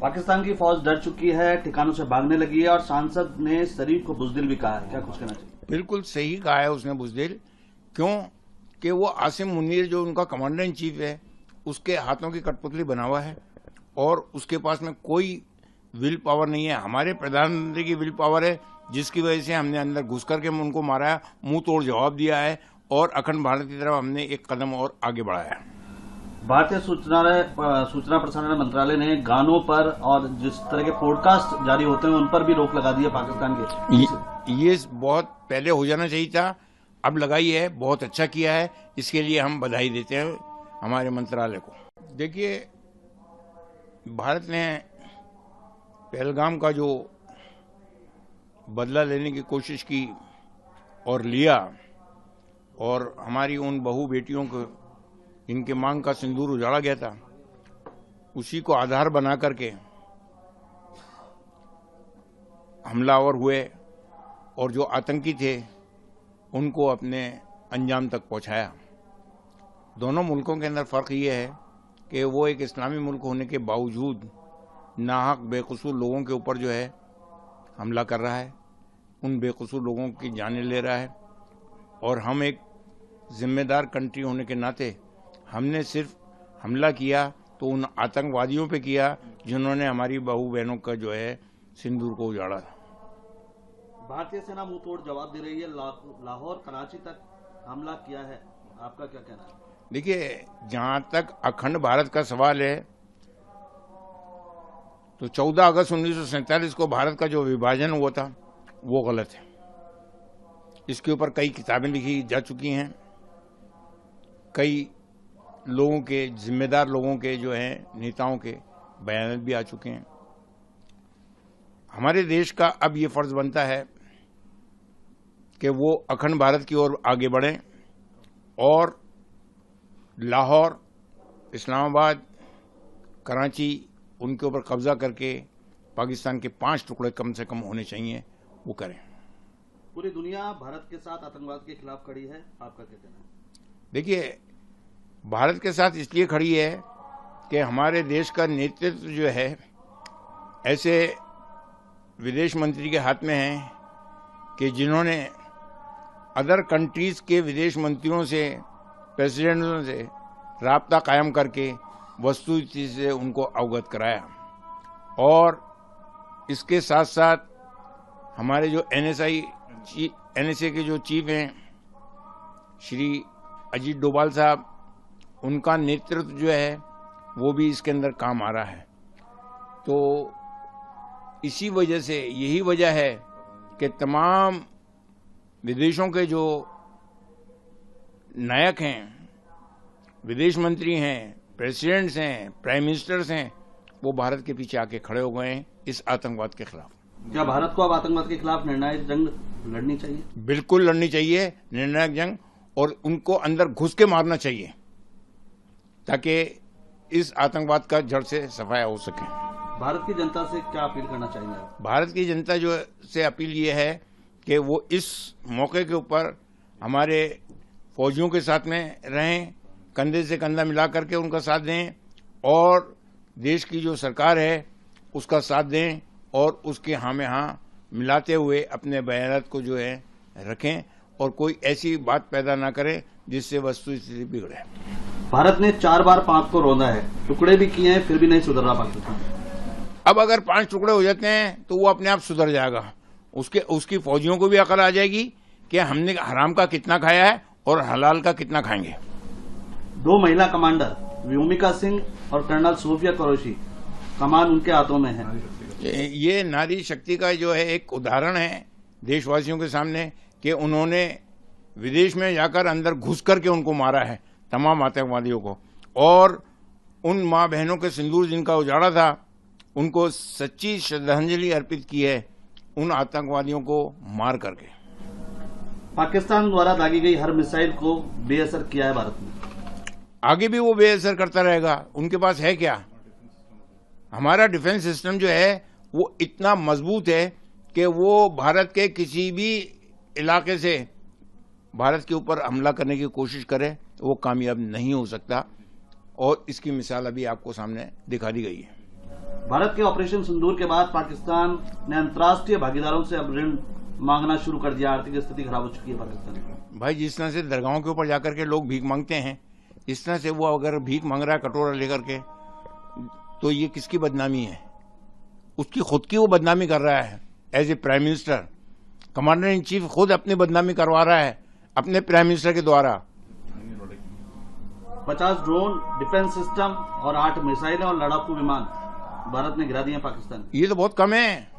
पाकिस्तान की फौज डर चुकी है, ठिकानों से भागने लगी है और सांसद ने शरीफ को बुजदिल भी कहा है। क्या कुछ कहना चाहिए? बिल्कुल सही कहा है उसने बुजदिल। क्यों कि वो आसिम मुनीर जो उनका कमांडर इन चीफ है उसके हाथों की कठपुतली बना हुआ है और उसके पास में कोई विल पावर नहीं है। हमारे प्रधानमंत्री की विल पावर है जिसकी वजह से हमने अंदर घुस करके उनको मारा है, मुंह तोड़ जवाब दिया है और अखंड भारत की तरफ हमने एक कदम और आगे बढ़ाया है। भारतीय सूचना प्रसारण मंत्रालय ने गानों पर और जिस तरह के पॉडकास्ट जारी होते हैं उन पर भी रोक लगा दी है पाकिस्तान के। ये बहुत पहले हो जाना चाहिए था, अब लगाई है, बहुत अच्छा किया है, इसके लिए हम बधाई देते हैं हमारे मंत्रालय को। देखिए, भारत ने पहलगाम का जो बदला लेने की कोशिश की और लिया और हमारी उन बहू बेटियों को इनके मांग का सिंदूर उजाड़ा गया था, उसी को आधार बना करके हमलावर हुए और जो आतंकी थे उनको अपने अंजाम तक पहुंचाया। दोनों मुल्कों के अंदर फर्क ये है कि वो एक इस्लामी मुल्क होने के बावजूद नाहक बेकसूर लोगों के ऊपर जो है हमला कर रहा है, उन बेकसूर लोगों की जानें ले रहा है और हम एक जिम्मेदार कंट्री होने के नाते हमने सिर्फ हमला किया तो उन आतंकवादियों पे किया जिन्होंने हमारी बहू बहनों का जो है सिंदूर को उजाड़ा। भारतीय सेना मुंह तोड़ जवाब दे रही है, लाहौर कराची तक हमला किया है, आपका क्या कहना है? देखिए, जहां तक अखंड भारत का सवाल है तो 14 अगस्त 1947 को भारत का जो विभाजन हुआ था वो गलत है। इसके ऊपर कई किताबें लिखी जा चुकी हैं, कई लोगों के, जिम्मेदार लोगों के जो हैं नेताओं के बयान भी आ चुके हैं। हमारे देश का अब ये फर्ज बनता है कि वो अखंड भारत की ओर आगे बढ़ें और लाहौर, इस्लामाबाद, कराची उनके ऊपर कब्जा करके पाकिस्तान के 5 टुकड़े कम से कम होने चाहिए, वो करें। पूरी दुनिया भारत के साथ आतंकवाद के खिलाफ खड़ी है, आपका क्या कहना है? देखिए, भारत के साथ इसलिए खड़ी है कि हमारे देश का नेतृत्व जो है ऐसे विदेश मंत्री के हाथ में है कि जिन्होंने अदर कंट्रीज के विदेश मंत्रियों से, प्रेसिडेंटों से राब्ता कायम करके वस्तुस्थिति से उनको अवगत कराया और इसके साथ साथ हमारे जो एनएसए के जो चीफ हैं श्री अजीत डोभाल साहब, उनका नेतृत्व जो है वो भी इसके अंदर काम आ रहा है। तो इसी वजह से, यही वजह है कि तमाम विदेशों के जो नायक हैं, विदेश मंत्री हैं, प्रेसिडेंट्स हैं, प्राइम मिनिस्टर्स हैं, वो भारत के पीछे आके खड़े हो गए हैं इस आतंकवाद के खिलाफ। क्या भारत को अब आतंकवाद के खिलाफ निर्णायक जंग लड़नी चाहिए? बिल्कुल लड़नी चाहिए निर्णायक जंग, और उनको अंदर घुस के मारना चाहिए ताकि इस आतंकवाद का जड़ से सफाया हो सके। भारत की जनता से क्या अपील करना चाहिए? भारत की जनता जो से अपील ये है कि वो इस मौके के ऊपर हमारे फौजियों के साथ में रहें, कंधे से कंधा मिला करके उनका साथ दें और देश की जो सरकार है उसका साथ दें और उसके हाँ में हाँ मिलाते हुए अपने बयानात को जो है रखें और कोई ऐसी बात पैदा ना करें जिससे वस्तुस्थिति बिगड़े। भारत ने 4 बार पाक को रौंदा है, टुकड़े भी किए हैं, फिर भी नहीं सुधर रहा पाकिस्तान। अब अगर 5 टुकड़े हो जाते हैं तो वो अपने आप सुधर जाएगा। उसकी फौजियों को भी अकल आ जाएगी कि हमने हराम का कितना खाया है और हलाल का कितना खाएंगे। 2 महिला कमांडर व्योमिका सिंह और कर्नल सूफिया कुरैशी, कमान उनके हाथों में है। ये नारी शक्ति का जो है एक उदाहरण है देशवासियों के सामने कि उन्होंने विदेश में जाकर अंदर घुस करके उनको मारा है तमाम आतंकवादियों को, और उन माँ बहनों के सिंदूर जिनका उजाड़ा था उनको सच्ची श्रद्धांजलि अर्पित की है उन आतंकवादियों को मार करके। पाकिस्तान द्वारा दागी गई हर मिसाइल को बेअसर किया है भारत ने, आगे भी वो बेअसर करता रहेगा। उनके पास है क्या? हमारा डिफेंस सिस्टम जो है वो इतना मजबूत है कि वो भारत के किसी भी इलाके से भारत के ऊपर हमला करने की कोशिश करे वो कामयाब नहीं हो सकता, और इसकी मिसाल अभी आपको सामने दिखा दी गई है। भारत के ऑपरेशन सिंदूर के बाद पाकिस्तान ने अंतर्राष्ट्रीय भागीदारों से अब ऋण मांगना शुरू कर दिया। आर्थिक स्थिति खराब हो चुकी है पाकिस्तान की। भाई, जिस तरह से दरगाहों के ऊपर जाकर के लोग भीख मांगते हैं, इस तरह से वो अगर भीख मांग रहा है कटोरा लेकर के, तो ये किसकी बदनामी है? उसकी खुद की वो बदनामी कर रहा है। As a prime minister, commander in chief खुद अपनी बदनामी करवा रहा है अपने प्राइम मिनिस्टर के द्वारा। 50 ड्रोन, डिफेंस सिस्टम और 8 मिसाइलें और लड़ाकू विमान भारत ने गिरा दिए पाकिस्तान। ये तो बहुत कम है।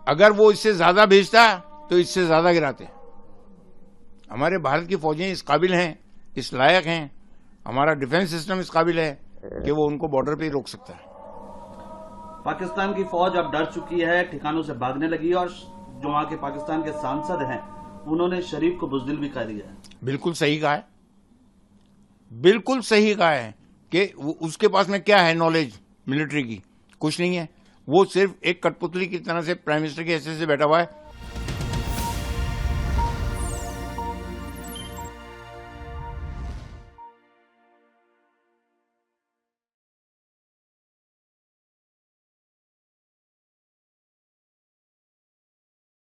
अगर वो इससे ज्यादा भेजता तो इससे ज्यादा गिराते। हमारे भारत की फौजें इस काबिल हैं, इस लायक हैं, हमारा डिफेंस सिस्टम इस काबिल है कि वो उनको बॉर्डर पे ही रोक सकता है। पाकिस्तान की फौज अब डर चुकी है, ठिकानों से भागने लगी और जो वहां के पाकिस्तान के सांसद हैं उन्होंने शरीफ को बुजदिल भी कह दिया है। बिल्कुल सही कहा है, बिल्कुल सही कहा है कि उसके पास में क्या है नॉलेज मिलिट्री की? कुछ नहीं है। वो सिर्फ एक कठपुतली की तरह से प्राइम मिनिस्टर के हैसियत से बैठा हुआ है